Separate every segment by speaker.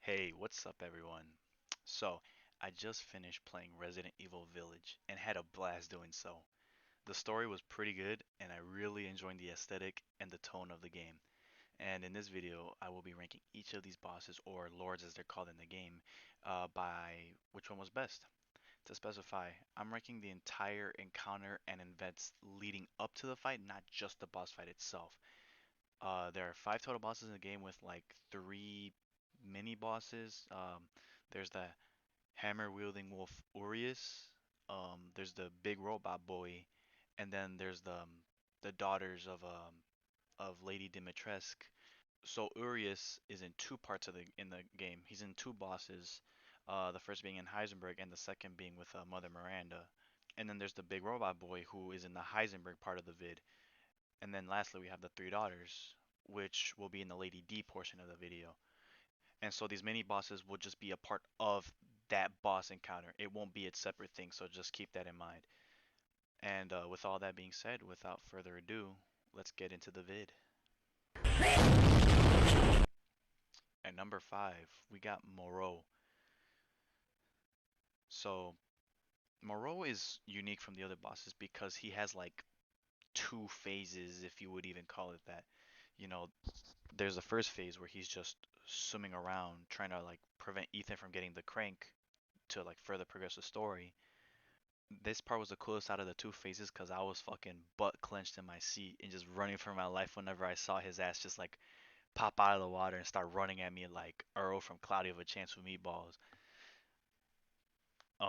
Speaker 1: Hey, what's up, everyone? So, I just finished playing Resident Evil Village and had a blast doing so. The story was pretty good, and I really enjoyed the aesthetic and the tone of the game. And in this video, I will be ranking each of these bosses, or lords as they're called in the game, by which one was best. To specify, I'm ranking the entire encounter and events leading up to the fight, not just the boss fight itself. There are five total bosses in the game with like three mini bosses. There's the hammer wielding wolf Urius. There's the big robot boy, and then there's the daughters of Lady Dimitrescu. So Urius is in two parts of the game. He's in two bosses. The first being in Heisenberg, and the second being with Mother Miranda. And then there's the big robot boy who is in the Heisenberg part of the vid. And then lastly, we have the three daughters, which will be in the Lady D portion of the video. And so these mini bosses will just be a part of that boss encounter. It won't be its separate thing, so just keep that in mind. And with all that being said, without further ado, let's get into the vid. At number 5, we got Moreau. So Moreau is unique from the other bosses because he has like two phases, if you would even call it that. You know, there's the first phase where he's just swimming around trying to like prevent Ethan from getting the crank to like further progress the story. This part was the coolest out of the two phases because I was fucking butt clenched in my seat and just running for my life whenever I saw his ass just like pop out of the water and start running at me like Earl from Cloudy of a Chance with Meatballs.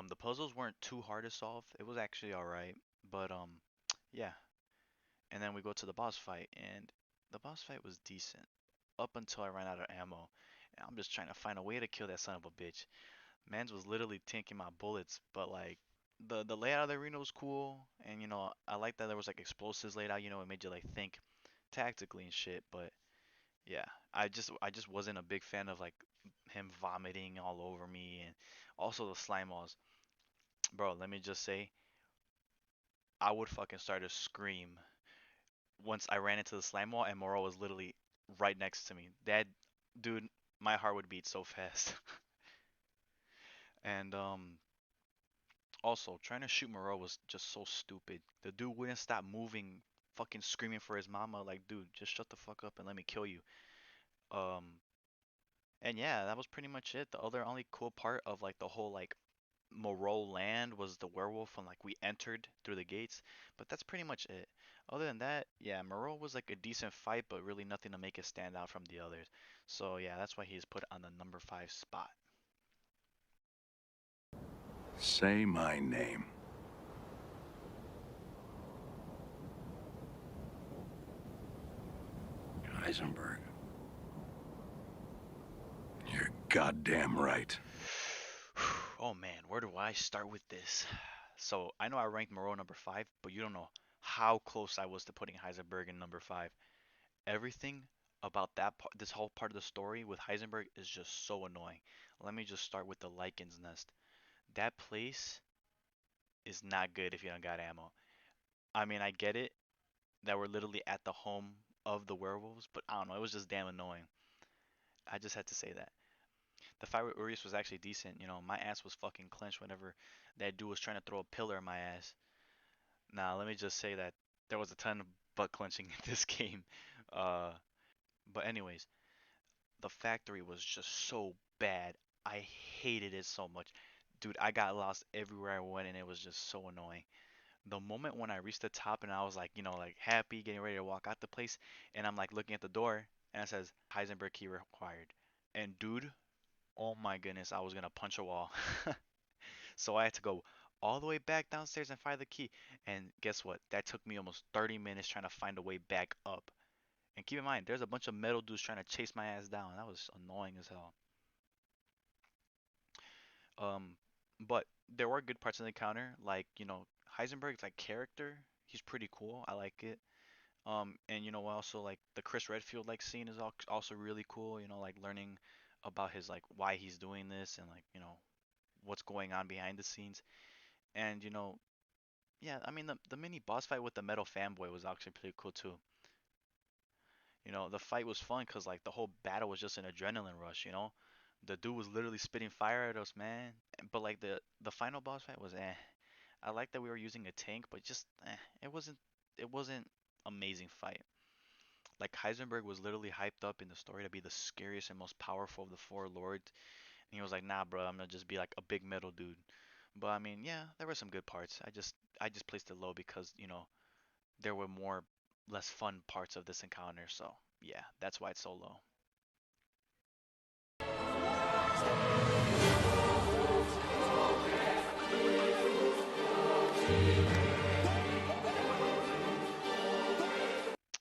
Speaker 1: The puzzles weren't too hard to solve. It was actually alright, but yeah. And then we go to the boss fight, and the boss fight was decent up until I ran out of ammo. And I'm just trying to find a way to kill that son of a bitch. Mans was literally tanking my bullets, but like the layout of the arena was cool, and I like that there was like explosives laid out. It made you like think tactically and shit. But yeah, I just wasn't a big fan of like him vomiting all over me, and also the slime balls. Bro, let me just say, I would fucking start to scream once I ran into the slime wall and Moreau was literally right next to me. That dude, my heart would beat so fast. And also, trying to shoot Moreau was just so stupid. The dude wouldn't stop moving, fucking screaming for his mama. Like, dude, just shut the fuck up and let me kill you. Um, and yeah, that was pretty much it. The other only cool part of like the whole like Moreau land was the werewolf and like we entered through the gates, but that's pretty much it. Other than that, yeah, Moreau was like a decent fight, but really nothing to make it stand out from the others. So yeah, that's why he's put on the number 5 spot.
Speaker 2: Say my name. Heisenberg. You're goddamn right.
Speaker 1: Oh man, where do I start with this? So I know I ranked Moreau number 5, but you don't know how close I was to putting Heisenberg in number 5. Everything about that part, this whole part of the story with Heisenberg is just so annoying. Let me just start with the Lycan's Nest. That place is not good if you don't got ammo. I mean, I get it that we're literally at the home of the werewolves, but I don't know, it was just damn annoying. I just had to say that. The fight with Urias was actually decent. My ass was fucking clenched whenever that dude was trying to throw a pillar in my ass. Now, let me just say that there was a ton of butt clenching in this game. Uh, but anyways, the factory was just so bad. I hated it so much. Dude, I got lost everywhere I went and it was just so annoying. The moment when I reached the top and I was like, like happy, getting ready to walk out the place, and I'm like looking at the door and it says Heisenberg key required. And dude, oh my goodness, I was gonna punch a wall. So I had to go all the way back downstairs and find the key. And guess what? That took me almost 30 minutes trying to find a way back up. And keep in mind, there's a bunch of metal dudes trying to chase my ass down. That was annoying as hell. Um, but there were good parts in the encounter, like Heisenberg's like character. He's pretty cool. I like it. And also like the Chris Redfield like scene is also really cool. Like learning about his like why he's doing this and like what's going on behind the scenes. And yeah, I mean the mini boss fight with the metal fanboy was actually pretty cool too. The fight was fun because like the whole battle was just an adrenaline rush. The dude was literally spitting fire at us, man. But like the final boss fight was eh. I like that we were using a tank, but just it wasn't amazing fight. Like Heisenberg was literally hyped up in the story to be the scariest and most powerful of the four lords, and he was like, "Nah, bro, I'm gonna just be like a big metal dude." But I mean, yeah, there were some good parts. I just placed it low because there were more less fun parts of this encounter. So yeah, that's why it's so low.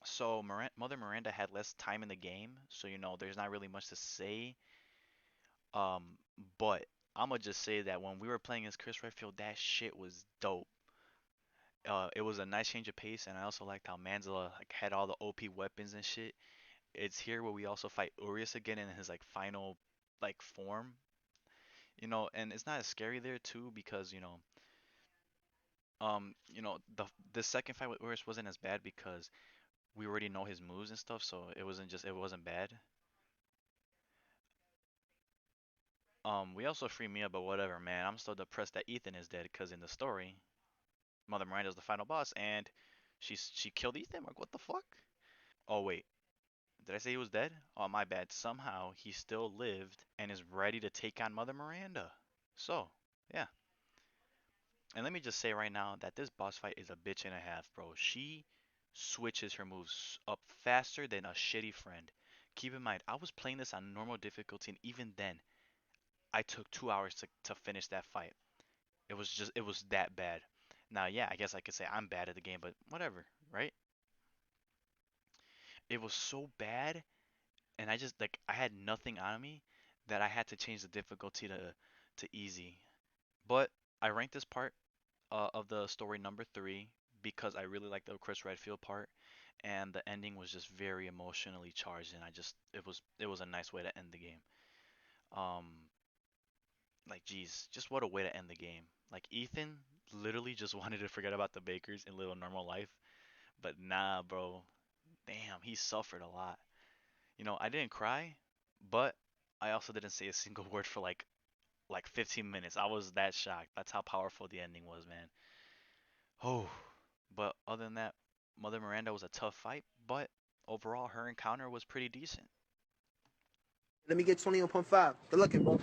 Speaker 1: So Mother Miranda had less time in the game, so there's not really much to say. Um, but I'ma just say that when we were playing as Chris Redfield, that shit was dope. It was a nice change of pace, and I also liked how Manzala like had all the OP weapons and shit. It's here where we also fight Urias again in his like final like form, and it's not as scary there too because the second fight with Urias wasn't as bad because we already know his moves and stuff, so it wasn't bad. We also free Mia, but whatever, man. I'm still depressed that Ethan is dead because in the story, Mother Miranda's the final boss, and she killed Ethan. Like, what the fuck? Oh wait, did I say he was dead? Oh my bad. Somehow he still lived and is ready to take on Mother Miranda. So yeah, and let me just say right now that this boss fight is a bitch and a half, bro. She switches her moves up faster than a shitty friend. Keep in mind, I was playing this on normal difficulty, and even then, I took 2 hours to finish that fight. It was that bad. Now, yeah, I guess I could say I'm bad at the game, but whatever, right? It was so bad, and I just like I had nothing on me that I had to change the difficulty to easy. But I ranked this part of the story number three because I really liked the Chris Redfield part, and the ending was just very emotionally charged, and it was a nice way to end the game. Um, like, geez, just what a way to end the game. Like Ethan literally just wanted to forget about the Bakers and live a normal life, but nah, bro. Damn, he suffered a lot. I didn't cry, but I also didn't say a single word for like 15 minutes. I was that shocked. That's how powerful the ending was, man. Oh, but other than that, Mother Miranda was a tough fight, but overall her encounter was pretty decent.
Speaker 3: Let me get 21.5. Good looking, bro.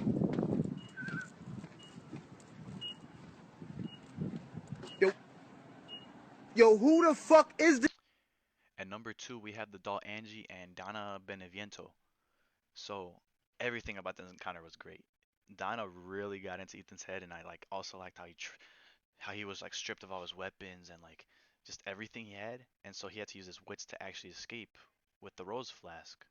Speaker 3: Yo, yo, who the fuck is this?
Speaker 1: At number two, we had the doll Angie and Donna Beneviento. So everything about this encounter was great. Donna really got into Ethan's head, and I like also liked how he was like stripped of all his weapons and like just everything he had, and so he had to use his wits to actually escape with the rose flask.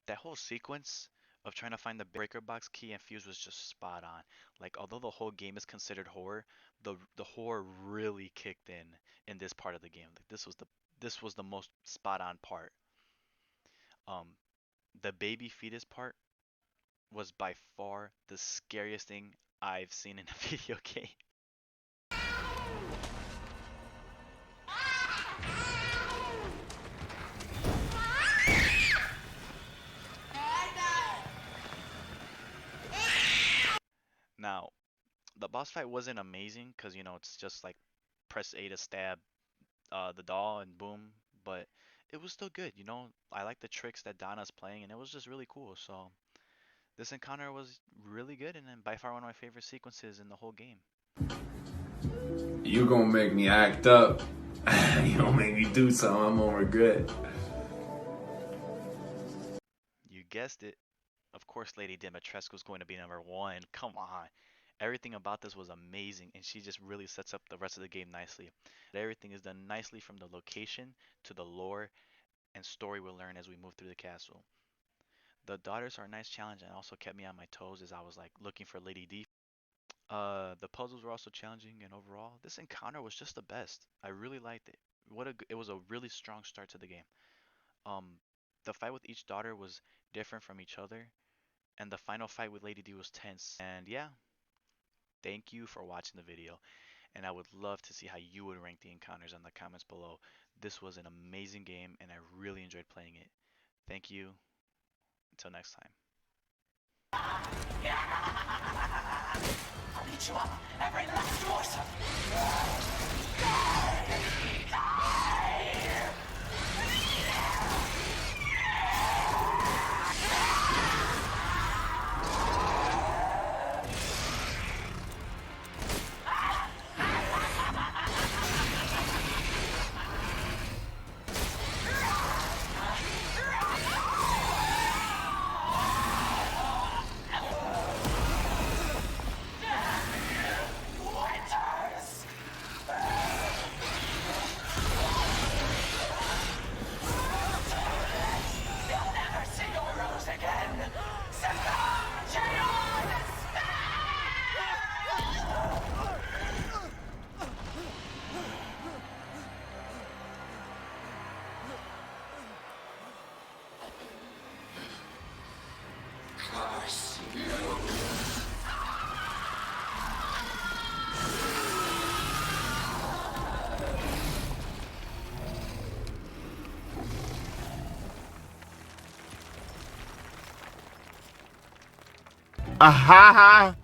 Speaker 1: That whole sequence of trying to find the breaker box key and fuse was just spot on. Like although the whole game is considered horror, the horror really kicked in this part of the game. Like this was the most spot on part. Um, the baby fetus part was by far the scariest thing I've seen in a video game. Now, the boss fight wasn't amazing because it's just like press A to stab the doll and boom, but it was still good. I like the tricks that Donna's playing, and it was just really cool. So this encounter was really good, and then by far one of my favorite sequences in the whole game.
Speaker 4: You gonna make me act up. You gonna make me do something I'm gonna regret.
Speaker 1: You guessed it. Of course, Lady Dimitrescu was going to be number one. Come on. Everything about this was amazing, and she just really sets up the rest of the game nicely. Everything is done nicely from the location to the lore and story we'll learn as we move through the castle. The daughters are a nice challenge and also kept me on my toes as I was like looking for Lady D. The puzzles were also challenging, and overall, this encounter was just the best. I really liked it. It was a really strong start to the game. Um, the fight with each daughter was different from each other, and the final fight with Lady D was tense. And yeah, thank you for watching the video, and I would love to see how you would rank the encounters in the comments below. This was an amazing game, and I really enjoyed playing it. Thank you. Until next time.
Speaker 5: chew up every last morsel.
Speaker 3: Aha!